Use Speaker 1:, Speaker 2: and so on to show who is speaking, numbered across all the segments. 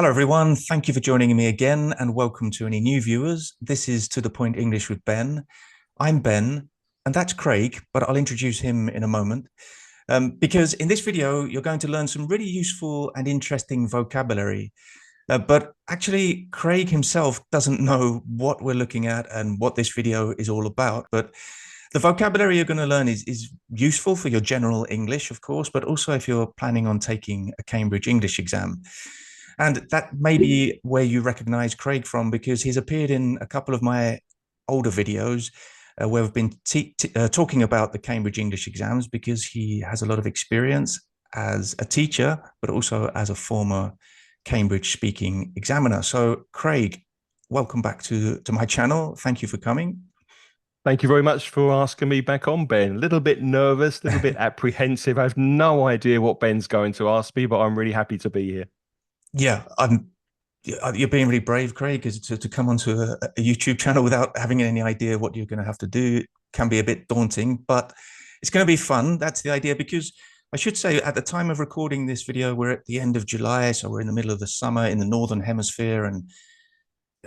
Speaker 1: Hello, everyone. Thank you for joining me again, and welcome to any new viewers. This is To the Point English with Ben. I'm Ben, and that's Craig, but I'll introduce him in a moment. Because in this video, you're going to learn some really useful and interesting vocabulary. But actually, Craig himself doesn't know what we're looking at and what this video is all about. But the vocabulary you're going to learn is useful for your general English, of course, but also if you're planning on taking a Cambridge English exam. And that may be where you recognize Craig from, because he's appeared in a couple of my older videos where we've been talking about the Cambridge English exams, because he has a lot of experience as a teacher, but also as a former Cambridge speaking examiner. So Craig, welcome back to my channel. Thank you for coming.
Speaker 2: Thank you very much for asking me back on, Ben. A little bit nervous, a little bit apprehensive. I have no idea what Ben's going to ask me, but I'm really happy to be here.
Speaker 1: Yeah, you're being really brave, Craig, because to come onto a YouTube channel without having any idea what you're going to have to do can be a bit daunting, but it's going to be fun. That's the idea, because I should say at the time of recording this video, we're at the end of July, so we're in the middle of the summer in the Northern Hemisphere, and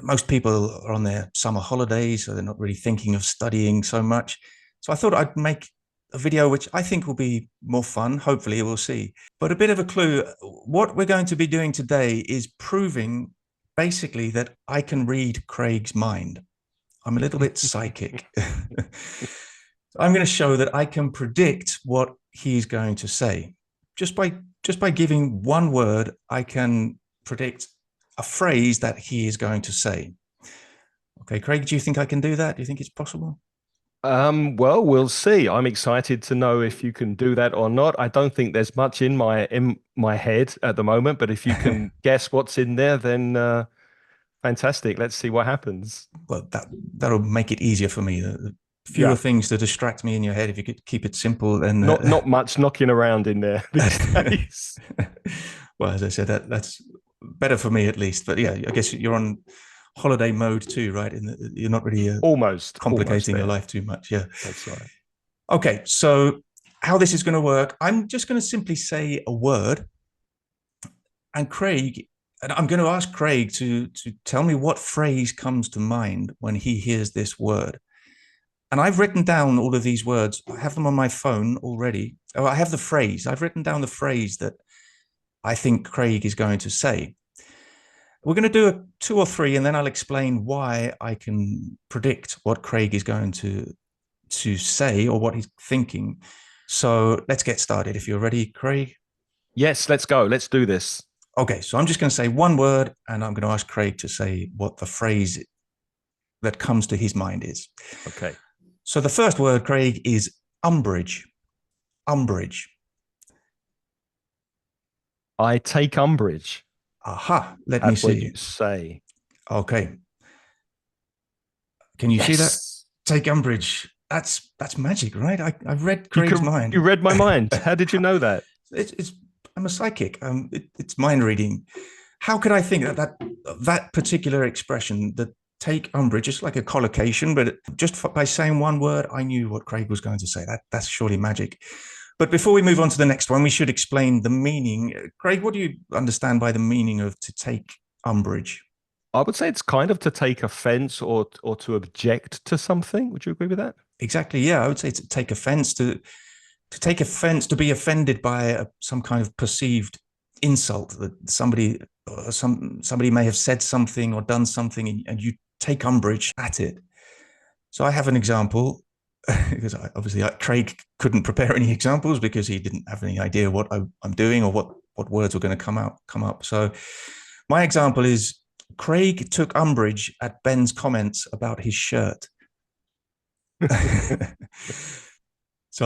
Speaker 1: most people are on their summer holidays, so they're not really thinking of studying so much. So I thought I'd make a video which I think will be more fun. Hopefully, we'll see. But a bit of a clue, what we're going to be doing today is proving basically that I can read Craig's mind. I'm a little bit psychic. I'm going to show that I can predict what he's going to say. Just by giving one word, I can predict a phrase that he is going to say. Okay, Craig, do you think I can do that? Do you think it's possible?
Speaker 2: Well, we'll see. I'm excited to know if you can do that or not. I don't think there's much in my head at the moment, but if you can guess what's in there, then fantastic. Let's see what happens.
Speaker 1: Well, that'll make it easier for me. Fewer things to distract me in your head. If you could keep it simple, then
Speaker 2: not much knocking around in there these days.
Speaker 1: Well, as I said, that's better for me at least. But yeah, I guess you're on holiday mode too, right? You're not really
Speaker 2: almost
Speaker 1: complicating your life too much. Yeah,
Speaker 2: that's right.
Speaker 1: Okay, so how this is going to work, I'm just going to simply say a word, and I'm going to ask Craig to tell me what phrase comes to mind when he hears this word. And I've written down all of these words. I have them on my phone already. Oh, I have the phrase. I've written down the phrase that I think Craig is going to say. We're going to do two or three, and then I'll explain why I can predict what Craig is going to say or what he's thinking. So let's get started. If you're ready, Craig.
Speaker 2: Yes, let's go. Let's do this.
Speaker 1: Okay, so I'm just going to say one word, and I'm going to ask Craig to say what the phrase that comes to his mind is.
Speaker 2: Okay.
Speaker 1: So the first word, Craig, is umbrage. Umbrage.
Speaker 2: I take umbrage.
Speaker 1: Aha, let me see.
Speaker 2: What you say.
Speaker 1: Okay. Can you see that? Take umbrage. That's magic, right? I read Craig's mind.
Speaker 2: You read my mind. How did you know that?
Speaker 1: I'm a psychic. It's mind reading. How could I think that particular expression, that take umbrage, just like a collocation, but just by saying one word, I knew what Craig was going to say. That's surely magic. But before we move on to the next one, we should explain the meaning. Craig, what do you understand by the meaning of to take umbrage?
Speaker 2: I would say it's kind of to take offense or to object to something. Would you agree with that?
Speaker 1: Exactly. Yeah, I would say to take offense, to take offense, to be offended by some kind of perceived insult that somebody may have said something or done something, and you take umbrage at it. So I have an example, because obviously Craig couldn't prepare any examples because he didn't have any idea what I'm doing or what words were going to come up. So my example is, Craig took umbrage at Ben's comments about his shirt. So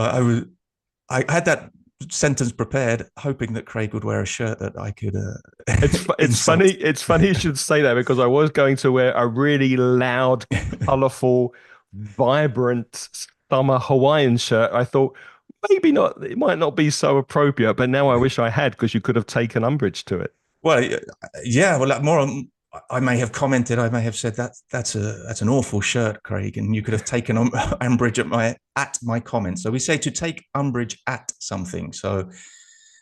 Speaker 1: I had that sentence prepared, hoping that Craig would wear a shirt that I could.
Speaker 2: It's funny. It's funny you should say that, because I was going to wear a really loud, colorful, vibrant summer Hawaiian shirt. I thought maybe not. It might not be so appropriate, but now I wish I had, because you could have taken umbrage to it.
Speaker 1: Well, yeah. Well, more on. I may have commented, I may have said that's an awful shirt, Craig, and you could have taken umbrage at my comment. So we say to take umbrage at something. So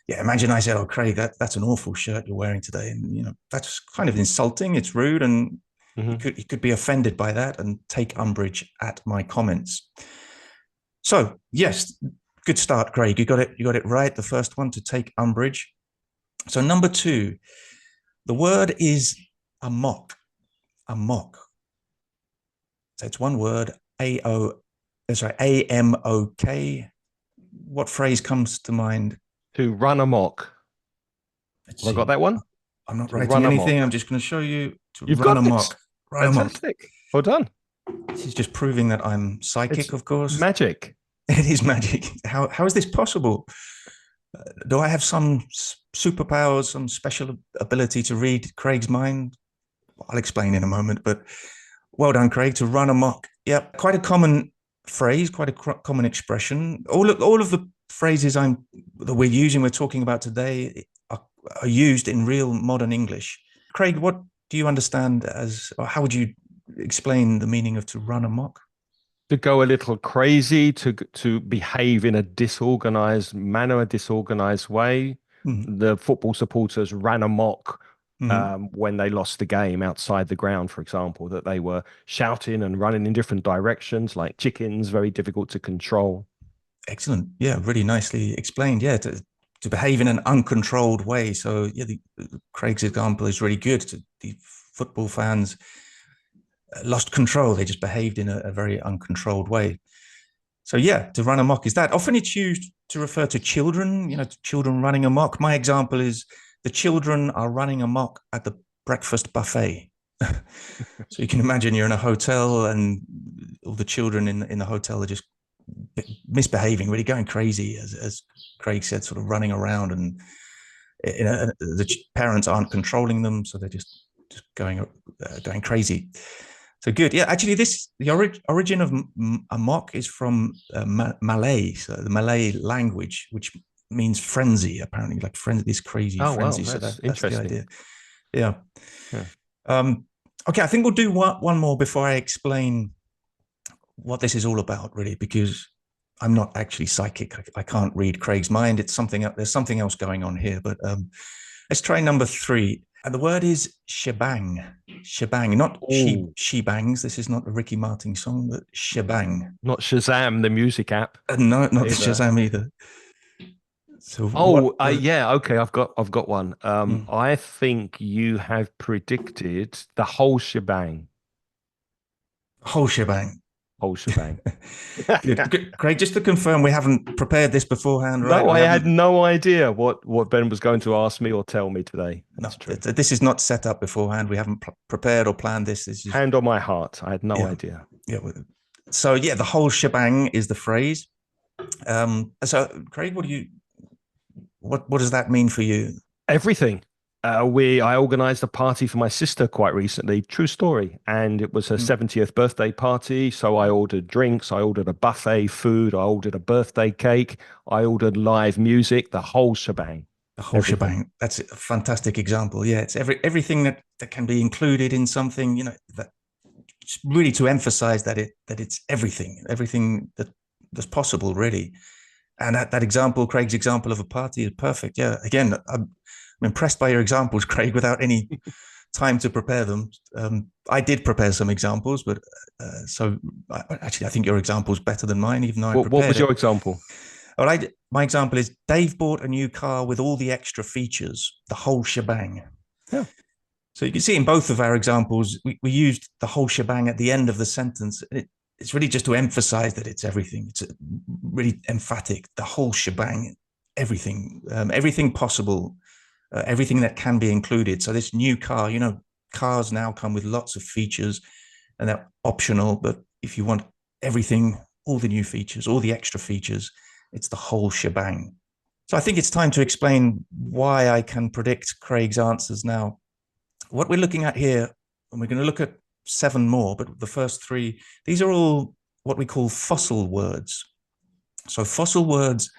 Speaker 1: yeah, imagine I said, "Oh, Craig, that's an awful shirt you're wearing today," and that's kind of insulting. It's rude, and
Speaker 2: Mm-hmm.
Speaker 1: you could be offended by that and take umbrage at my comments. So yes, good start, Craig. You got it. You got it right. The first one, to take umbrage. So number two, the word is amok. Amok. So it's one word. AMOK. What phrase comes to mind?
Speaker 2: To run amok.
Speaker 1: Let's
Speaker 2: Have I got
Speaker 1: see.
Speaker 2: that one?
Speaker 1: I'm not
Speaker 2: To
Speaker 1: writing
Speaker 2: run
Speaker 1: anything. I'm
Speaker 2: amok.
Speaker 1: just going to show you to
Speaker 2: You've
Speaker 1: run
Speaker 2: got this.
Speaker 1: amok. Run amok.
Speaker 2: Fantastic. Well done.
Speaker 1: This is just proving that I'm
Speaker 2: It's
Speaker 1: psychic, of course.
Speaker 2: magic.
Speaker 1: It is magic. How is this possible? Do I have some superpowers, some special ability to read Craig's mind? I'll explain in a moment, but well done, Craig, to run amok. Yep, quite a common phrase, quite a common expression. All of the phrases that we're using, we're talking about today, are used in real modern English. Craig, what do you understand as, or how would you explain the meaning of to run amok?
Speaker 2: To go a little crazy, to behave in a disorganized manner, a disorganized way.
Speaker 1: Mm-hmm.
Speaker 2: The football supporters ran amok
Speaker 1: Mm-hmm.
Speaker 2: when they lost the game outside the ground, for example, that they were shouting and running in different directions like chickens, very difficult to control.
Speaker 1: Excellent. Yeah, really nicely explained. Yeah, to behave in an uncontrolled way. So yeah, Craig's example is really good. The football fans lost control. They just behaved in a very uncontrolled way. So yeah, to run amok is that. Often it's used to refer to children, to children running amok. My example is the children are running amok at the breakfast buffet. So you can imagine you're in a hotel and all the children in the hotel are just misbehaving, really going crazy, as Craig said, sort of running around, and the parents aren't controlling them, so they're just going crazy. So good. Yeah, actually, the origin of amok is from Malay, so the Malay language, which means frenzy, apparently, like this crazy
Speaker 2: Oh, wow,
Speaker 1: frenzy. So
Speaker 2: that's
Speaker 1: that's the
Speaker 2: interesting.
Speaker 1: idea. Yeah.
Speaker 2: Yeah.
Speaker 1: Okay, I think we'll do one more before I explain what this is all about, really, because I'm not actually psychic. I can't read Craig's mind. It's something. There's something else going on here. But let's try number three. And the word is shebang. Shebang, not
Speaker 2: Oh,
Speaker 1: shebangs. This is not a Ricky Martin song, but shebang.
Speaker 2: not Shazam, the music app
Speaker 1: No, not the
Speaker 2: either.
Speaker 1: Shazam either. So
Speaker 2: Oh,
Speaker 1: what
Speaker 2: yeah, okay, I've got one. I think you have predicted the whole shebang.
Speaker 1: whole shebang?
Speaker 2: Whole shebang.
Speaker 1: Good. Craig, just to confirm, we haven't prepared this beforehand, right?
Speaker 2: No,
Speaker 1: We
Speaker 2: I had
Speaker 1: haven't.
Speaker 2: no idea what Ben was going to ask me or tell me today.
Speaker 1: No,
Speaker 2: That's true.
Speaker 1: this is not set up beforehand. We haven't prepared or planned this. This is
Speaker 2: Hand on my heart. I had no
Speaker 1: yeah,
Speaker 2: idea.
Speaker 1: yeah. So yeah, the whole shebang is the phrase. So Craig, what does that mean for you?
Speaker 2: Everything. I organized a party for my sister quite recently. True story. And it was her
Speaker 1: Mm,
Speaker 2: 70th birthday party. So I ordered drinks, I ordered a buffet food, I ordered a birthday cake, I ordered live music, the whole shebang.
Speaker 1: the whole
Speaker 2: Everything.
Speaker 1: shebang. That's a fantastic example. Yeah, it's everything that can be included in something. That really to emphasize that it's everything that's possible, really. And that example, Craig's example of a party, is perfect. Yeah, again, I'm impressed by your examples, Craig, without any time to prepare them. I did prepare some examples, but actually, I think your example is better than mine, even though I
Speaker 2: What
Speaker 1: prepared
Speaker 2: was
Speaker 1: it.
Speaker 2: your example?
Speaker 1: All right, my example is Dave bought a new car with all the extra features, the whole shebang.
Speaker 2: Yeah.
Speaker 1: So you can see in both of our examples, we used the whole shebang at the end of the sentence. It's really just to emphasize that it's everything. It's really emphatic, the whole shebang, everything, everything possible, everything that can be included. So this new car, cars now come with lots of features and they're optional. But if you want everything, all the new features, all the extra features, it's the whole shebang. So I think it's time to explain why I can predict Craig's answers now. What we're looking at here, and we're going to look at seven more, but the first three, these are all what we call fossil words. So fossil words,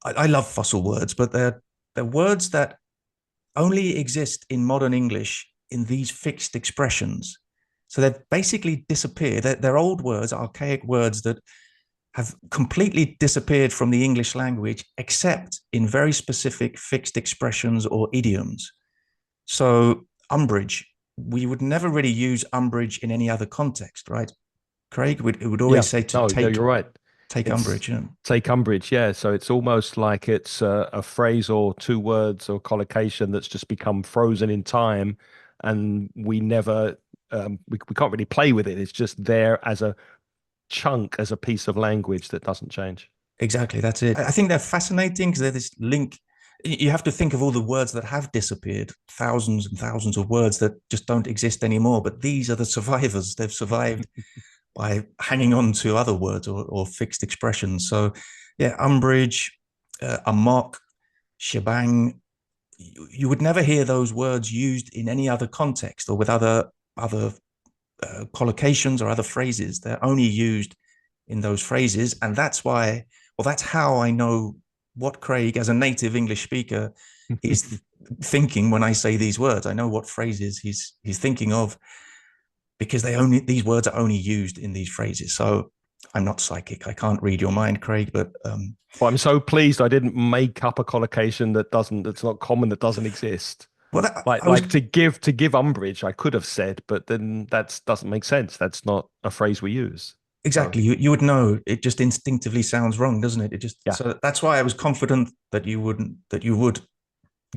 Speaker 1: I love fossil words, but they're words that only exist in modern English in these fixed expressions. So they've basically disappeared. They're old words, archaic words that have completely disappeared from the English language, except in very specific fixed expressions or idioms. So umbrage, we would never really use umbrage in any other context, right? Craig, it would
Speaker 2: Yeah.
Speaker 1: always say to
Speaker 2: No, no, you're right.
Speaker 1: take
Speaker 2: It's
Speaker 1: umbrage. You know?
Speaker 2: take umbrage, yeah. So it's almost like it's a phrase or two words or collocation that's just become frozen in time, and we never we can't really play with it. It's just there as a chunk, as a piece of language that doesn't change.
Speaker 1: Exactly, that's it. I think they're fascinating because they're this link. You have to think of all the words that have disappeared, thousands and thousands of words that just don't exist anymore. But these are the survivors. They've survived by hanging on to other words or fixed expressions. So, yeah, umbrage, amok, shebang. You would never hear those words used in any other context or with other collocations or other phrases. They're only used in those phrases, and that's why. Well, that's how I know what Craig, as a native English speaker, is thinking when I say these words. I know what phrases he's thinking of because these words are only used in these phrases. So I'm not psychic. I can't read your mind, Craig, but
Speaker 2: Well, I'm so pleased I didn't make up a collocation that's not common, that doesn't exist.
Speaker 1: well,
Speaker 2: Like
Speaker 1: I was
Speaker 2: to give umbrage, I could have said, but then that doesn't make sense. That's not a phrase we use. So
Speaker 1: exactly. You would know. It just instinctively sounds wrong, doesn't it? It just
Speaker 2: yeah,
Speaker 1: so that's why I was confident that you would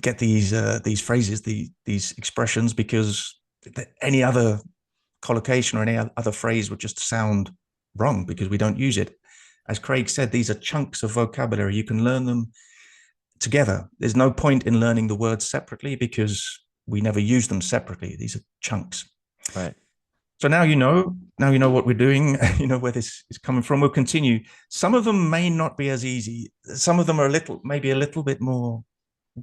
Speaker 1: get these phrases, these expressions, because any other collocation or any other phrase would just sound wrong because we don't use it. As Craig said, these are chunks of vocabulary. You can learn them together. There's no point in learning the words separately because we never use them separately. These are chunks.
Speaker 2: right.
Speaker 1: So now you know what we're doing, you know where this is coming from. We'll continue. Some of them may not be as easy. Some of them are maybe a little bit more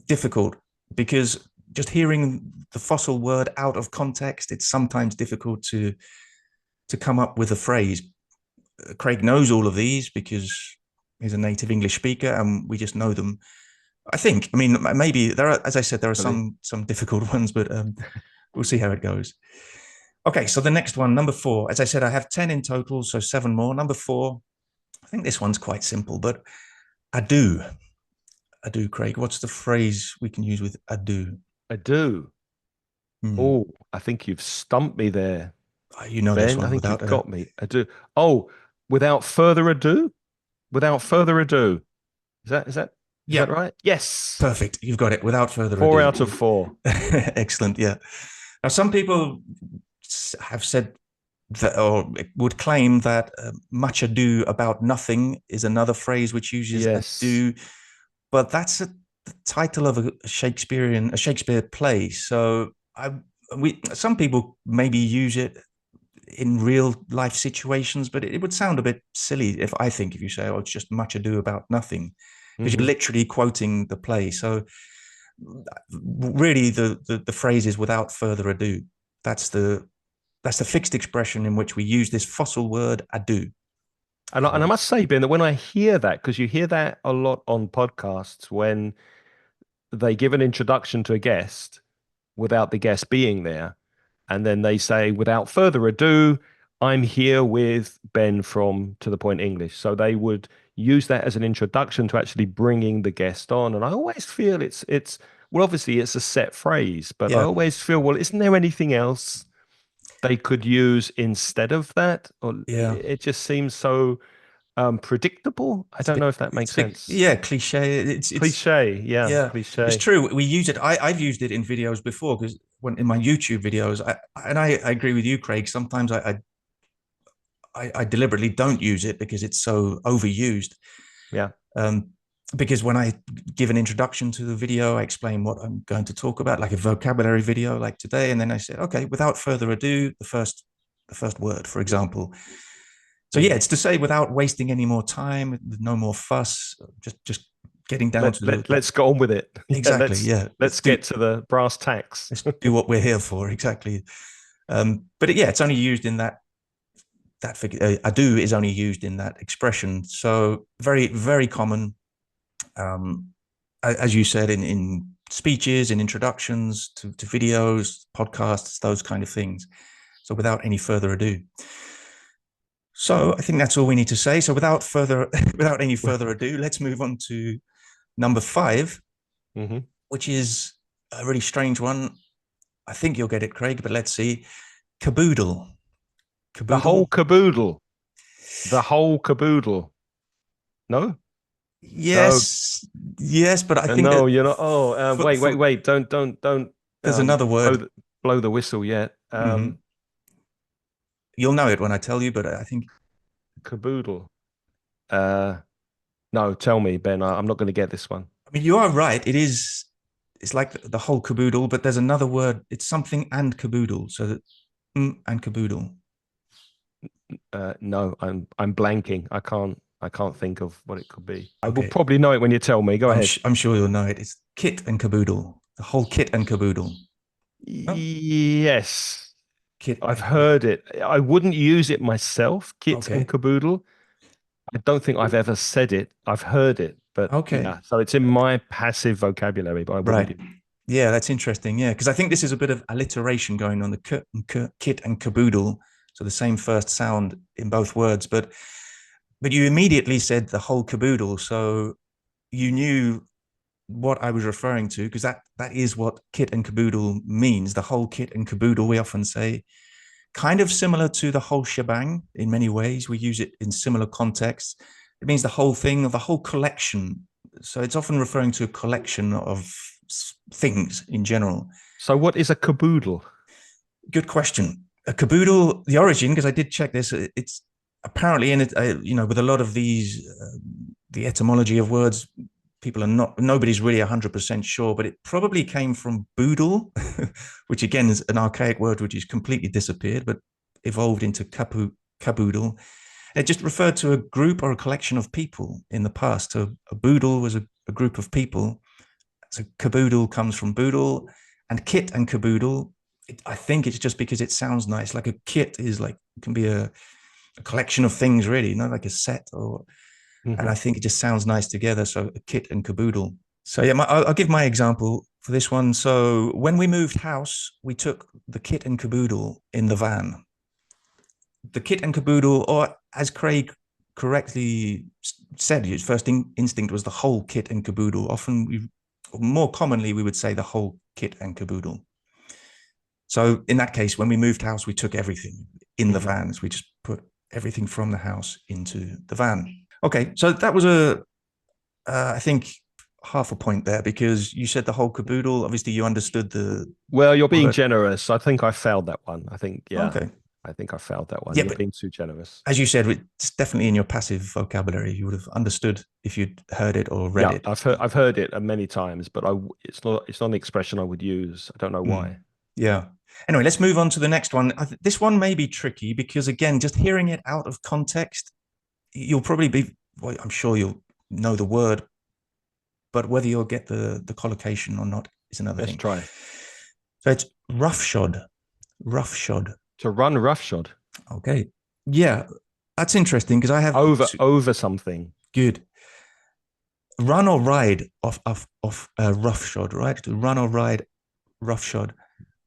Speaker 1: difficult because just hearing the fossil word out of context, it's sometimes difficult to come up with a phrase. Craig knows all of these because he's a native English speaker, and we just know them. I think. I mean, maybe there are, as I said, there are
Speaker 2: Really?
Speaker 1: some difficult ones, but we'll see how it goes. Okay, so the next one, number 4. As I said, I have 10 in total, so 7 more. Number 4, I think this one's quite simple, but ado. Ado, Craig. What's the phrase we can use with ado?
Speaker 2: I do.
Speaker 1: Hmm.
Speaker 2: Oh, I think you've stumped me there,
Speaker 1: You know this
Speaker 2: Ben. I
Speaker 1: one
Speaker 2: think
Speaker 1: without
Speaker 2: you've
Speaker 1: a.
Speaker 2: got me. I do. Oh, without further ado, without further ado. Is
Speaker 1: Yeah,
Speaker 2: that right? Yes.
Speaker 1: perfect. You've got it. Without further
Speaker 2: 4 out of 4.
Speaker 1: ado. Excellent. Yeah. Now, some people have said that, or would claim that much ado about nothing is another phrase which uses
Speaker 2: Yes.
Speaker 1: ado, but that's the title of a Shakespeare play. So some people maybe use it in real life situations, but it would sound a bit silly if you say, "Oh, it's just much ado about nothing," because you're
Speaker 2: Hmm.
Speaker 1: literally quoting the play. So really, the phrase is "without further ado." That's the fixed expression in which we use this fossil word ado.
Speaker 2: And I must say, Ben, that when I hear that, because you hear that a lot on podcasts when they give an introduction to a guest without the guest being there, and then they say, without further ado, I'm here with Ben from To the Point English. So they would use that as an introduction to actually bringing the guest on. And I always feel it's well, obviously it's a set phrase, but I
Speaker 1: Yeah,
Speaker 2: always feel, well, isn't there anything else they could use instead of that? Or
Speaker 1: yeah.
Speaker 2: it just seems so predictable. I don't know if that makes sense.
Speaker 1: Yeah, cliche.
Speaker 2: Cliche, yeah,
Speaker 1: Yeah, it's
Speaker 2: cliche.
Speaker 1: true. We use it. I've used it in videos before because when in my YouTube videos, I agree with you, Craig. Sometimes I deliberately don't use it because it's so overused.
Speaker 2: Yeah.
Speaker 1: Um, because when I give an introduction to the video, I explain what I'm going to talk about, like a vocabulary video, like today, and then I say, okay, without further ado, the first word, for example. So yeah,
Speaker 2: Mm.
Speaker 1: it's to say without wasting any more time, no more fuss, just getting down to
Speaker 2: Let's go on with it. Yeah,
Speaker 1: exactly. Yeah,
Speaker 2: let's get to the brass tacks.
Speaker 1: let's do what we're here for. Exactly. But yeah, it's only used in that figure. Ado is only used in that expression. So very very common. Um, as you said in speeches, in introductions to videos, podcasts, those kind of things. So without any further ado. So I think that's all we need to say. So without any further ado, let's move on to number 5,
Speaker 2: Mm-hmm.
Speaker 1: which is a really strange one. I think you'll get it, Craig, but let's see. Caboodle.
Speaker 2: The whole
Speaker 1: Caboodle.
Speaker 2: caboodle. The whole caboodle. No? No.
Speaker 1: Yes, yes, but I think
Speaker 2: No,
Speaker 1: that
Speaker 2: you're not. Oh, wait, wait,
Speaker 1: for
Speaker 2: wait. Don't
Speaker 1: there's another
Speaker 2: blow
Speaker 1: word.
Speaker 2: blow the whistle yet.
Speaker 1: Mhm. You'll know it when I tell you, but I think
Speaker 2: Caboodle. Uh, no, tell me, Ben. I'm not going to get this one.
Speaker 1: I mean you are right. It is. It's like the whole caboodle, but there's another word. It's something and caboodle. So that and caboodle.
Speaker 2: No, I'm blanking. I can't think of what it could be. I will
Speaker 1: Okay,
Speaker 2: probably know it when you tell me. Go ahead.
Speaker 1: I'm sure you'll know it. It's kit and caboodle. The whole kit and caboodle. Oh,
Speaker 2: Yes,
Speaker 1: kit
Speaker 2: I've
Speaker 1: and caboodle.
Speaker 2: heard it. I wouldn't use it myself, kit and
Speaker 1: Okay,
Speaker 2: caboodle. I don't think I've ever said it. I've heard it, but
Speaker 1: okay,
Speaker 2: yeah. So it's in my passive vocabulary, but I wouldn't
Speaker 1: right.
Speaker 2: use.
Speaker 1: Yeah, that's interesting. Yeah, because I think this is a bit of alliteration going on, the kit and caboodle. So the same first sound in both words, but you immediately said the whole caboodle, so you knew what I was referring to because that is what kit and caboodle means. The whole kit and caboodle. We often say kind of similar to the whole shebang in many ways. We use it in similar contexts. It means the whole thing, of the whole collection. So it's often referring to a collection of things in general.
Speaker 2: So what is a caboodle?
Speaker 1: Good question. A caboodle, the origin, because I did check this, it's apparently in it, with a lot of these, the etymology of words, people are nobody's really 100% sure, but it probably came from boodle, which again is an archaic word which has completely disappeared, but evolved into caboodle. It just referred to a group or a collection of people in the past. So a boodle was a group of people. So caboodle comes from boodle, and kit and caboodle. I think it's just because it sounds nice. Like a kit is like can be a collection of things, really, not like a set. Or and
Speaker 2: Mm-hmm.
Speaker 1: I think it just sounds nice together. So a kit and caboodle. So yeah, I'll give my example for this one. So when we moved house, we took the kit and caboodle in the van. The kit and caboodle, or as Craig correctly said, his first instinct was the whole kit and caboodle. More commonly, we would say the whole kit and caboodle. So in that case, when we moved house, we took everything in the
Speaker 2: Mm-hmm.
Speaker 1: vans. We just put everything from the house into the van. Okay, so that was I think, half a point there because you said the whole caboodle. Obviously, you understood the
Speaker 2: Well, you're being
Speaker 1: word.
Speaker 2: generous. I think I failed that one. I think, yeah,
Speaker 1: Okay,
Speaker 2: I think I failed that one.
Speaker 1: yeah,
Speaker 2: You're
Speaker 1: but
Speaker 2: being too generous.
Speaker 1: as you said, it's definitely in your passive vocabulary. You would have understood if you'd heard it or read
Speaker 2: Yeah,
Speaker 1: it.
Speaker 2: I've heard it many times, but it's not an expression I would use. I don't know why.
Speaker 1: Mm, yeah. Anyway, let's move on to the next one. This one may be tricky because, again, just hearing it out of context, you'll probably be, well, I'm sure you'll know the word, but whether you'll get the collocation or not is another
Speaker 2: Let's
Speaker 1: thing.
Speaker 2: try.
Speaker 1: So it's roughshod. Roughshod.
Speaker 2: To run roughshod
Speaker 1: Okay. Yeah, that's interesting because I have
Speaker 2: over something.
Speaker 1: good run or ride off roughshod, right? To run or ride roughshod.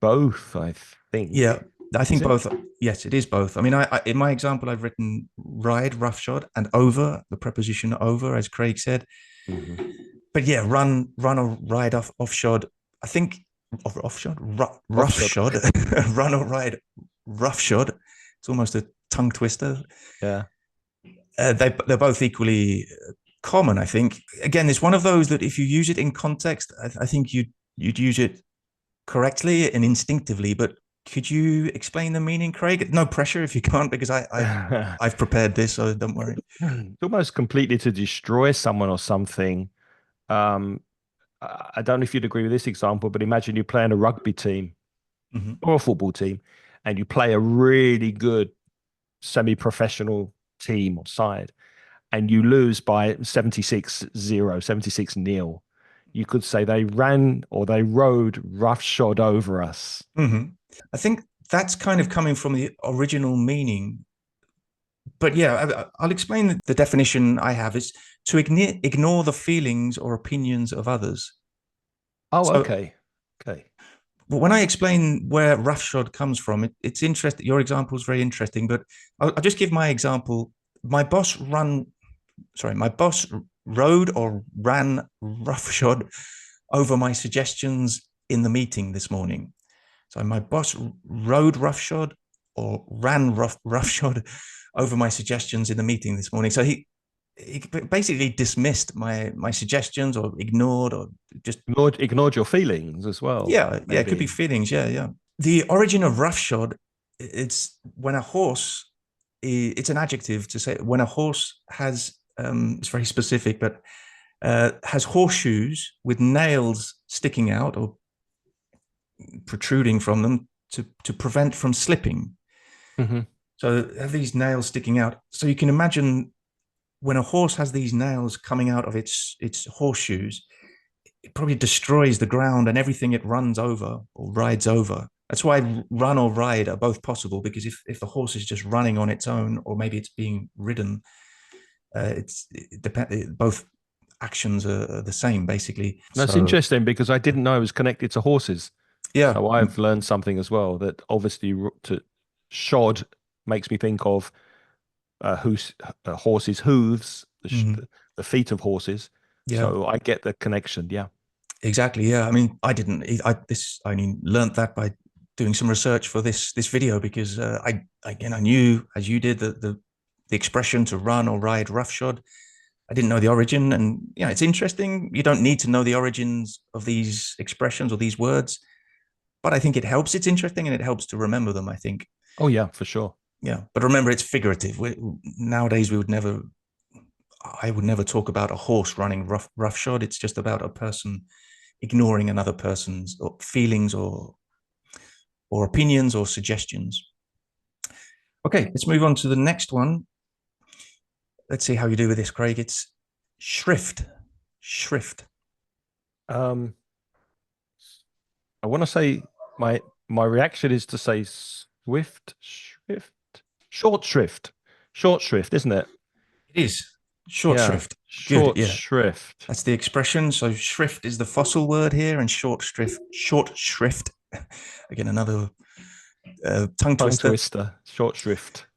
Speaker 2: Both, I think.
Speaker 1: Yeah, I
Speaker 2: Is
Speaker 1: think
Speaker 2: it?
Speaker 1: both. Yes, it is both. I mean, I in my example, I've written ride roughshod and over, the preposition over, as Craig said.
Speaker 2: Hmm.
Speaker 1: But yeah, run or ride offshod. I think offshod,
Speaker 2: Roughshod.
Speaker 1: roughshod, run or ride roughshod. It's almost a tongue twister.
Speaker 2: Yeah.
Speaker 1: They're both equally common. I think. Again, it's one of those that if you use it in context, I think you'd use it correctly and instinctively. But could you explain the meaning, Craig? No pressure if you can't, because I've prepared this, so don't worry.
Speaker 2: It's almost completely to destroy someone or something. Um, I don't know if you'd agree with this example, but imagine you play in a rugby team
Speaker 1: Mm-hmm.
Speaker 2: or a football team, and you play a really good semi-professional team or side, and you lose by 76-0, 76-0. You could say they ran or they rode roughshod over us.
Speaker 1: Mm-hmm. I think that's kind of coming from the original meaning. But yeah, I'll explain the definition I have is to ignore the feelings or opinions of others.
Speaker 2: Oh,
Speaker 1: So
Speaker 2: okay. Okay.
Speaker 1: when I explain where roughshod comes from, it's interesting. Your example is very interesting, but I'll just give my example. My boss run, sorry, my boss rode or ran roughshod over my suggestions in the meeting this morning. So my boss rode roughshod or ran roughshod over my suggestions in the meeting this morning. So he basically dismissed my suggestions or ignored or just
Speaker 2: ignored your feelings as well.
Speaker 1: yeah, it could be feelings. Yeah. The origin of roughshod, it's when a horse, it's an adjective to say when a horse has, it's very specific, but has horseshoes with nails sticking out or protruding from them to prevent from slipping.
Speaker 2: Mm-hmm.
Speaker 1: So have these nails sticking out. So you can imagine when a horse has these nails coming out of its horseshoes, it probably destroys the ground and everything it runs over or rides over. That's why run or ride are both possible, because if the horse is just running on its own, or maybe it's being ridden, both actions are the same basically.
Speaker 2: That's
Speaker 1: So
Speaker 2: interesting because I didn't know it was connected to horses.
Speaker 1: yeah,
Speaker 2: So I've learned something as well, that obviously to shod makes me think of horses' hooves, the feet of horses.
Speaker 1: yeah,
Speaker 2: So I get the connection. Yeah.
Speaker 1: exactly. Yeah, I mean, I only learned that by doing some research for this video, because I knew, as you did, that the expression to run or ride roughshod. I didn't know the origin, and it's interesting. You don't need to know the origins of these expressions or these words, but I think it helps. It's interesting, and it helps to remember them, I think.
Speaker 2: Oh yeah, for sure.
Speaker 1: Yeah, but remember, it's figurative. Nowadays, I would never talk about a horse running roughshod. It's just about a person ignoring another person's feelings or opinions or suggestions. Okay, let's move on to the next one. Let's see how you do with this, Craig. It's shrift. Shrift.
Speaker 2: I want to say my reaction is to say short shrift, isn't it?
Speaker 1: It is short
Speaker 2: Yeah,
Speaker 1: shrift. Good.
Speaker 2: short
Speaker 1: Yeah,
Speaker 2: shrift.
Speaker 1: that's the expression. So shrift is the fossil word here, and short shrift. Short shrift. Again, another tongue twister.
Speaker 2: Short shrift.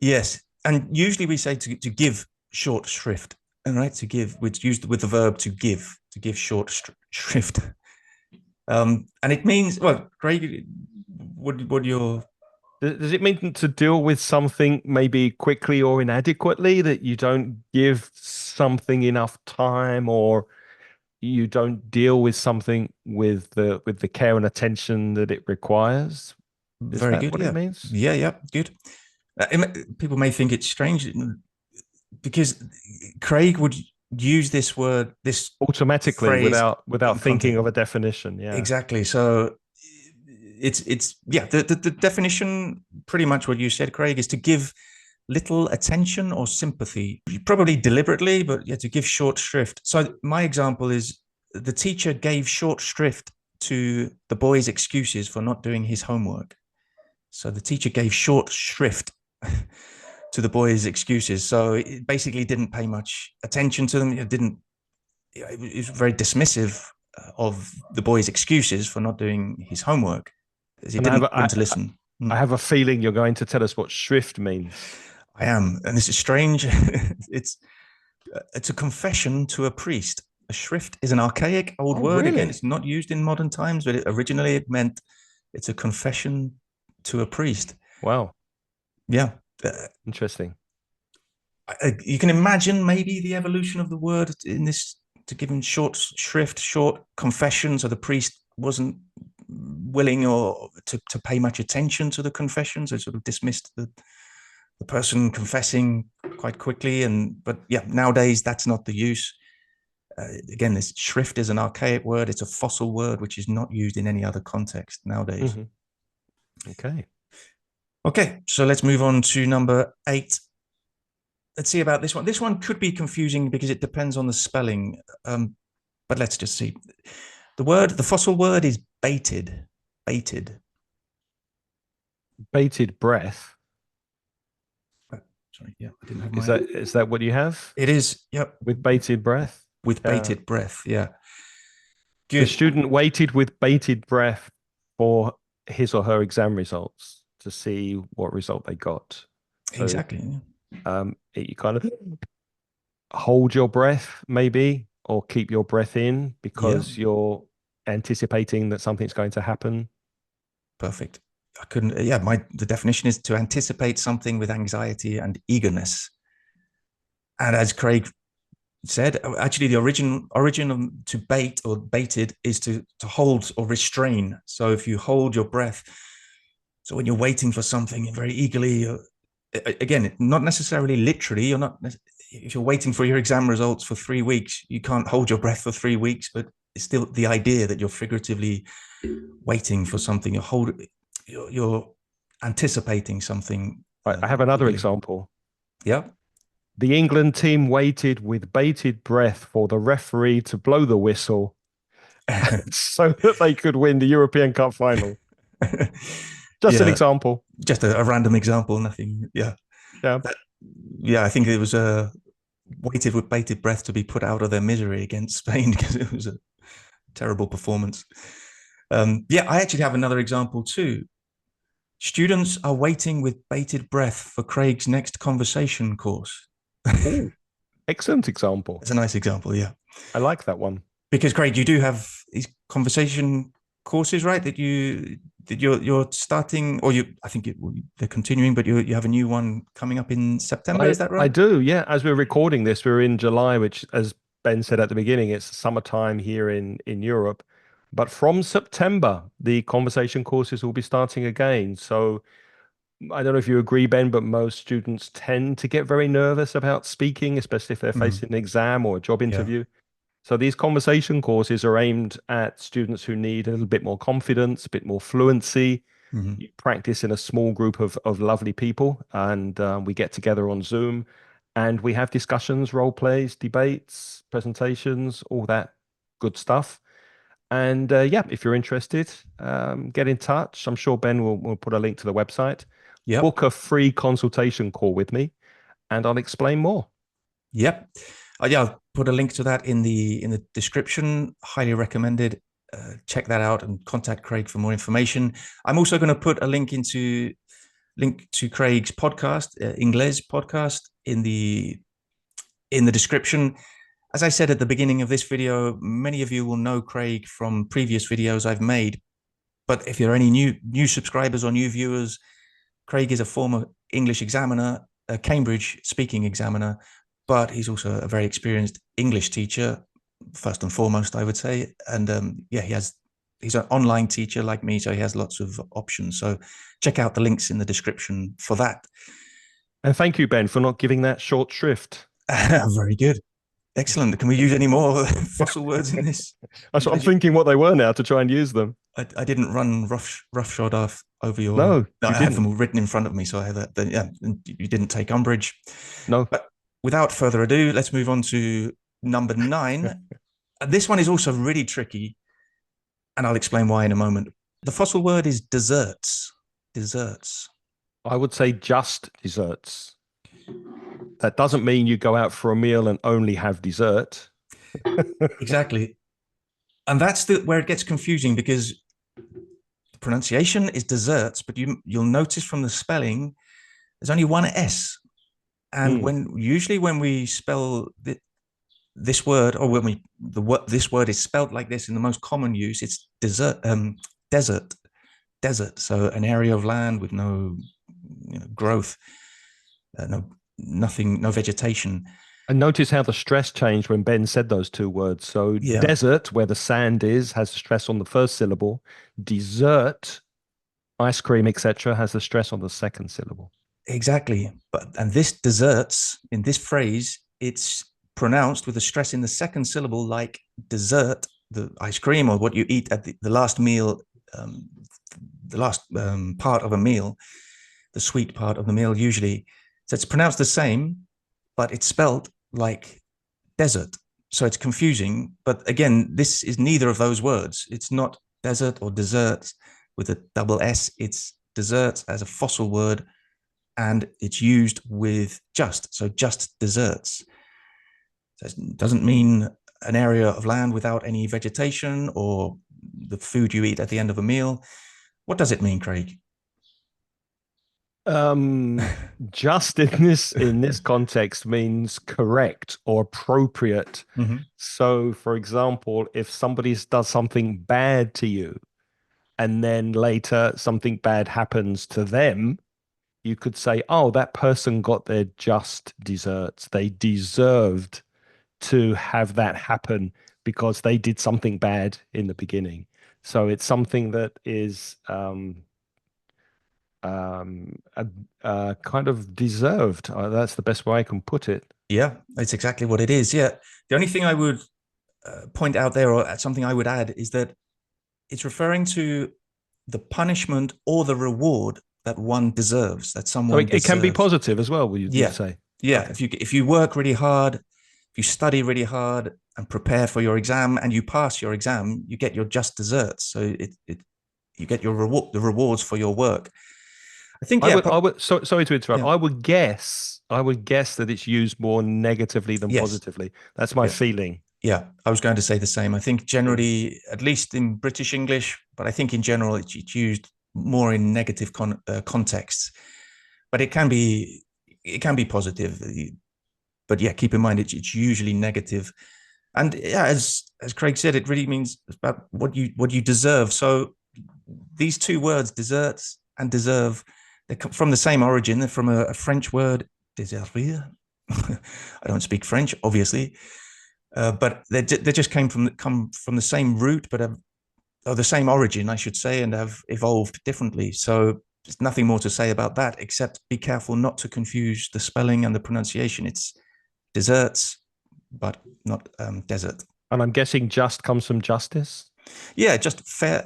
Speaker 1: Yes, and usually we say to give short shrift, and right, to give, which used with the verb to give short shrift. And it means, well, Craig, what your
Speaker 2: Does it mean to deal with something maybe quickly or inadequately, that you don't give something enough time, or you don't deal with something with the care and attention that it requires? Is
Speaker 1: very
Speaker 2: that
Speaker 1: good?
Speaker 2: what it
Speaker 1: Yeah,
Speaker 2: means?
Speaker 1: yeah, good. People may think it's strange because Craig would use this word, this
Speaker 2: Automatically,
Speaker 1: phrase
Speaker 2: without
Speaker 1: in
Speaker 2: thinking
Speaker 1: context.
Speaker 2: of a definition. Yeah.
Speaker 1: Exactly. So it's yeah, the definition, pretty much what you said, Craig, is to give little attention or sympathy, probably deliberately, but yeah, to give short shrift. So my example is the teacher gave short shrift to the boy's excuses for not doing his homework. So the teacher gave short shrift to the boy's excuses. So it basically didn't pay much attention to them. It was very dismissive of the boy's excuses for not doing his homework. He
Speaker 2: And
Speaker 1: didn't want to listen.
Speaker 2: I have a feeling you're going to tell us what shrift means.
Speaker 1: I am, and this is strange. it's it's a confession to a priest. A shrift is an archaic old word.
Speaker 2: Really?
Speaker 1: Again, it's not used in modern times, but originally it meant it's a confession to a priest.
Speaker 2: Wow.
Speaker 1: Yeah.
Speaker 2: Interesting.
Speaker 1: You can imagine maybe the evolution of the word in this, to give him short shrift, short confession. So the priest wasn't willing or to pay much attention to the confession, so sort of dismissed the person confessing quite quickly. But yeah, nowadays that's not the use. Again, this shrift is an archaic word. It's a fossil word which is not used in any other context nowadays.
Speaker 2: Okay.
Speaker 1: Okay, so let's move on to number 8. Let's see about this one. This one could be confusing because it depends on the spelling. But let's just see. The fossil word is baited. Baited.
Speaker 2: Bated breath.
Speaker 1: Sorry, yeah, I didn't have my.
Speaker 2: Is that what you have?
Speaker 1: It is. Yep.
Speaker 2: With bated breath.
Speaker 1: With bated breath. Yeah.
Speaker 2: Good. The student waited with bated breath for his or her exam results to see what result they got. So
Speaker 1: Exactly.
Speaker 2: you kind of hold your breath, maybe, or keep your breath in
Speaker 1: Yeah.
Speaker 2: because you're anticipating that something's going to happen.
Speaker 1: Perfect. I couldn't. Yeah, the definition is to anticipate something with anxiety and eagerness. And as Craig said, actually, the origin of to bait or baited is to hold or restrain. So if you hold your breath, so when you're waiting for something very eagerly, again, not necessarily literally, you're not. If you're waiting for your exam results for 3 weeks, you can't hold your breath for 3 weeks, but it's still the idea that you're figuratively waiting for something. You're anticipating something.
Speaker 2: I have another
Speaker 1: Eagerly.
Speaker 2: example.
Speaker 1: Yeah.
Speaker 2: The England team waited with bated breath for the referee to blow the whistle so that they could win the European Cup final. Just an
Speaker 1: Yeah.
Speaker 2: example.
Speaker 1: Just a random example. Nothing. Yeah.
Speaker 2: Yeah.
Speaker 1: Yeah. I think it was waited with bated breath to be put out of their misery against Spain because it was a terrible performance. Yeah, I actually have another example too. Students are waiting with bated breath for Craig's next conversation course.
Speaker 2: Ooh, excellent example.
Speaker 1: It's a nice example, yeah.
Speaker 2: I like that one.
Speaker 1: Because Craig, you do have these conversation courses, right? That you're starting, or I think they're continuing, but you have a new one coming up in September. Is that
Speaker 2: I
Speaker 1: right?
Speaker 2: do, yeah. As we're recording this, we're in July, which, as Ben said at the beginning, it's summertime here in Europe. But from September, the conversation courses will be starting again. So I don't know if you agree, Ben, but most students tend to get very nervous about speaking, especially if they're
Speaker 1: Mm,
Speaker 2: facing an exam or a job
Speaker 1: yeah.
Speaker 2: interview. So these conversation courses are aimed at students who need a little bit more confidence, a bit more fluency.
Speaker 1: Mm-hmm.
Speaker 2: You practice in a small group of lovely people, and we get together on Zoom, and we have discussions, role plays, debates, presentations, all that good stuff. And yeah, if you're interested, get in touch. I'm sure Ben will put a link to the website.
Speaker 1: Yep.
Speaker 2: Book a free consultation call with me, and I'll explain more.
Speaker 1: Yep. Yeah, I'll put a link to that in the description. Highly recommended. Check that out and contact Craig for more information. I'm also going to put a link to Craig's podcast, Ingles podcast, in the description. As I said at the beginning of this video, many of you will know Craig from previous videos I've made. But if there are any new subscribers or new viewers, Craig is a former English examiner, a Cambridge speaking examiner, but he's also a very experienced English teacher, first and foremost, I would say. And yeah, he's an online teacher like me, so he has lots of options. So check out the links in the description for that.
Speaker 2: And thank you, Ben, for not giving that short shrift.
Speaker 1: Very good. Excellent. Can we use any more fossil words in this?
Speaker 2: That's what I'm thinking what they were now to try and use them.
Speaker 1: I didn't run roughshod off over your.
Speaker 2: No,
Speaker 1: No,
Speaker 2: you
Speaker 1: I have
Speaker 2: didn't.
Speaker 1: them all written in front of me, so I have that. Yeah, you didn't take umbrage.
Speaker 2: No.
Speaker 1: But without further ado, let's move on to number 9. This one is also really tricky, and I'll explain why in a moment. The fossil word is desserts. Desserts.
Speaker 2: I would say just desserts. That doesn't mean you go out for a meal and only have dessert.
Speaker 1: Exactly. And that's where it gets confusing because the pronunciation is desserts, but you'll notice from the spelling, there's only one S. And usually when we spell this word, or when this word is spelled like this in the most common use, it's desert. So an area of land with no growth, no vegetation.
Speaker 2: And notice how the stress changed when Ben said those two words. So
Speaker 1: Yeah,
Speaker 2: desert, where the sand is, has the stress on the first syllable. Dessert, ice cream, etc., has the stress on the second syllable.
Speaker 1: exactly. And this desserts in this phrase, it's pronounced with a stress in the second syllable, like dessert, the ice cream or what you eat at the last meal, the last part of a meal, the sweet part of the meal usually. So it's pronounced the same, but it's spelled like desert. So it's confusing. But again, this is neither of those words. It's not desert or dessert with a double S. It's desserts as a fossil word, and it's used with just. So just desserts. So it doesn't mean an area of land without any vegetation or the food you eat at the end of a meal. What does it mean, Craig?
Speaker 2: Um, just in this context means correct or appropriate.
Speaker 1: Mhm.
Speaker 2: So, for example, if somebody does something bad to you, and then later something bad happens to them, you could say, "Oh, that person got their just desserts. They deserved to have that happen because they did something bad in the beginning." So it's something that is a kind of deserved. That's the best way I can put it.
Speaker 1: Yeah, that's exactly what it is. Yeah. The only thing I would point out there, or something I would add, is that it's referring to the punishment or the reward that one deserves, that
Speaker 2: So
Speaker 1: someone
Speaker 2: it can be
Speaker 1: deserves.
Speaker 2: positive as well, you'd
Speaker 1: Yeah.
Speaker 2: say.
Speaker 1: Yeah.
Speaker 2: Okay.
Speaker 1: If you work really hard, if you study really hard and prepare for your exam and you pass your exam, you get your just desserts. So it you get your reward, the rewards for your work. I think, yeah,
Speaker 2: sorry to interrupt.
Speaker 1: yeah,
Speaker 2: I would guess that it's used more negatively than
Speaker 1: yes,
Speaker 2: positively. That's my
Speaker 1: yeah,
Speaker 2: feeling.
Speaker 1: yeah. I was going to say the same. I think
Speaker 2: Mm.
Speaker 1: generally, at least in British English, but I think in general, it's used more in negative contexts. But it can be positive. But yeah, keep in mind it's usually negative. And yeah, as Craig said, it really means about what you deserve. So these two words, desserts and deserve, they come from the same origin. They're from a French word, déservir. I don't speak French, obviously, but they just come from the same root, but or the same origin, I should say, and have evolved differently. So there's nothing more to say about that, except be careful not to confuse the spelling and the pronunciation. It's desserts, but not desert.
Speaker 2: And I'm guessing just comes from justice.
Speaker 1: Yeah, just fair,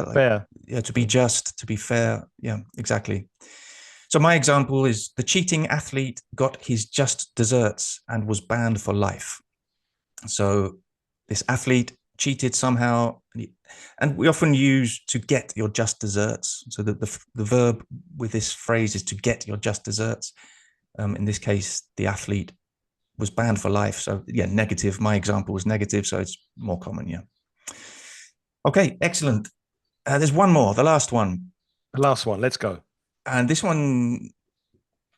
Speaker 1: like,
Speaker 2: Fair.
Speaker 1: yeah, to be just, to be fair. Yeah, exactly. So my example is the cheating athlete got his just desserts and was banned for life. So this athlete cheated somehow, and we often use to get your just desserts. So the verb with this phrase is to get your just desserts. In this case, the athlete was banned for life. So yeah, negative. My example was negative, so it's more common. Yeah. Okay, excellent. There's one more, the last one,
Speaker 2: The last one. Let's go.
Speaker 1: and this one,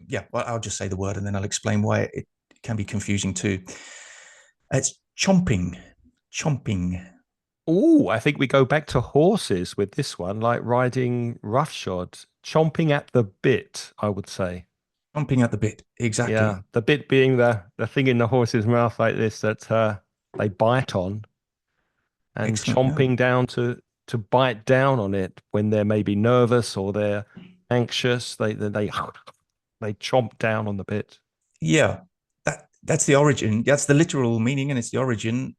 Speaker 1: yeah. Well, I'll just say the word, and then I'll explain why it can be confusing too. It's chomping. Chomping.
Speaker 2: Oh, I think we go back to horses with this one, like riding roughshod, chomping at the bit, I would say.
Speaker 1: Chomping at the bit.
Speaker 2: Yeah,
Speaker 1: Exactly.
Speaker 2: the bit being the thing in the horse's mouth like this that they bite on, and
Speaker 1: Excellent. Yeah.
Speaker 2: chomping down to bite down on it when they're maybe nervous or they're anxious. They chomp down on the bit.
Speaker 1: Yeah. That's the origin. That's the literal meaning, and it's the origin.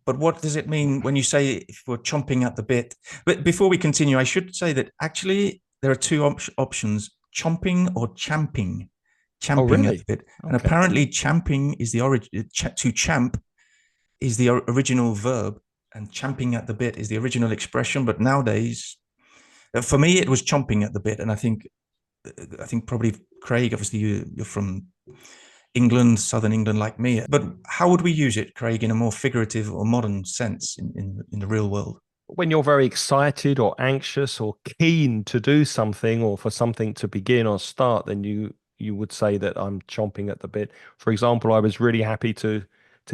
Speaker 1: But what does it mean when you say if we're chomping at the bit? But before we continue, I should say that actually there are two options: chomping or champing.
Speaker 2: Oh,
Speaker 1: Champing at the
Speaker 2: really?
Speaker 1: bit, and
Speaker 2: Okay.
Speaker 1: apparently champing is the origin. To champ is the original verb, and champing at the bit is the original expression. But nowadays, for me, it was chomping at the bit, and I think probably Craig. Obviously, you're from England, Southern England, like me. But how would we use it, Craig, in a more figurative or modern sense in the real world?
Speaker 2: When you're very excited or anxious or keen to do something or for something to begin or start, then you would say that I'm chomping at the bit. For example, I was really happy to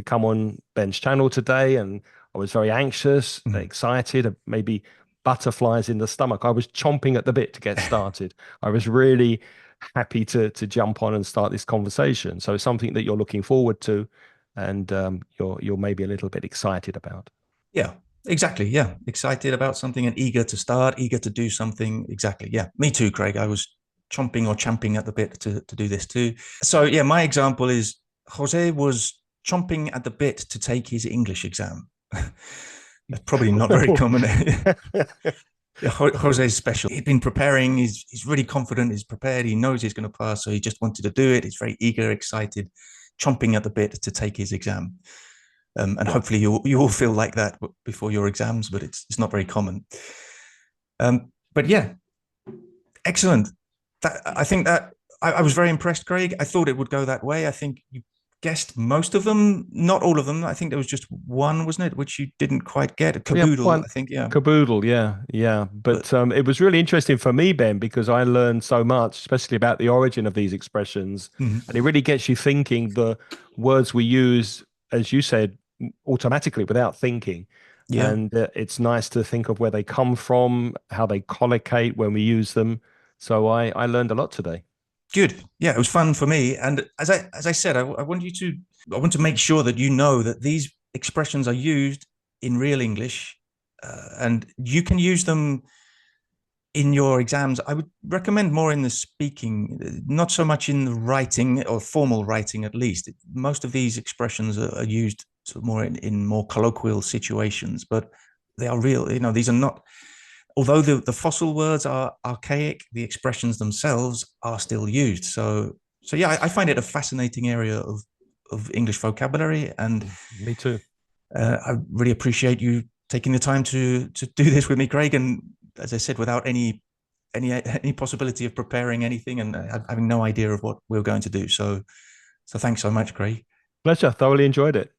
Speaker 2: come on Ben's channel today, and I was very anxious,
Speaker 1: Mm.
Speaker 2: excited, maybe butterflies in the stomach. I was chomping at the bit to get started. I was really happy to jump on and start this conversation. So it's something that you're looking forward to, and you're maybe a little bit excited about.
Speaker 1: Yeah, exactly. Yeah, excited about something and eager to start, eager to do something. Exactly. Yeah, me too, Craig. I was chomping or champing at the bit to do this too. So yeah, my example is Jose was chomping at the bit to take his English exam. That's probably not very common. Jose's special. He'd been preparing. He's really confident. He's prepared. He knows he's going to pass. So he just wanted to do it. He's very eager, excited, chomping at the bit to take his exam. And hopefully you all feel like that before your exams, but it's not very common. But yeah, excellent. I think that I was very impressed, Craig. I thought it would go that way. I think guessed most of them, not all of them. I think there was just one, wasn't it, which you didn't quite get.
Speaker 2: We have
Speaker 1: Caboodle,
Speaker 2: one
Speaker 1: I think, yeah.
Speaker 2: Caboodle, yeah, yeah.
Speaker 1: But
Speaker 2: But it was really interesting for me, Ben, because I learned so much, especially about the origin of these expressions,
Speaker 1: mhm,
Speaker 2: and it really gets you thinking. The words we use, as you said, automatically without thinking,
Speaker 1: yeah,
Speaker 2: and it's nice to think of where they come from, how they collocate when we use them. So I learned a lot today.
Speaker 1: good. Yeah, it was fun for me. And as I said, I want you to I want to make sure that you know that these expressions are used in real English, and you can use them in your exams. I would recommend more in the speaking, not so much in the writing or formal writing, at least. Most of these expressions are used sort of more in more colloquial situations, but they are real. You know, these are not, although the fossil words are archaic, the expressions themselves are still used. So yeah, I find it a fascinating area of English vocabulary, and
Speaker 2: Me too.
Speaker 1: I really appreciate you taking the time to do this with me, Craig. And as I said, without any possibility of preparing anything and having no idea of what we are going to do. So thanks so much, Craig.
Speaker 2: Pleasure. Thoroughly enjoyed it.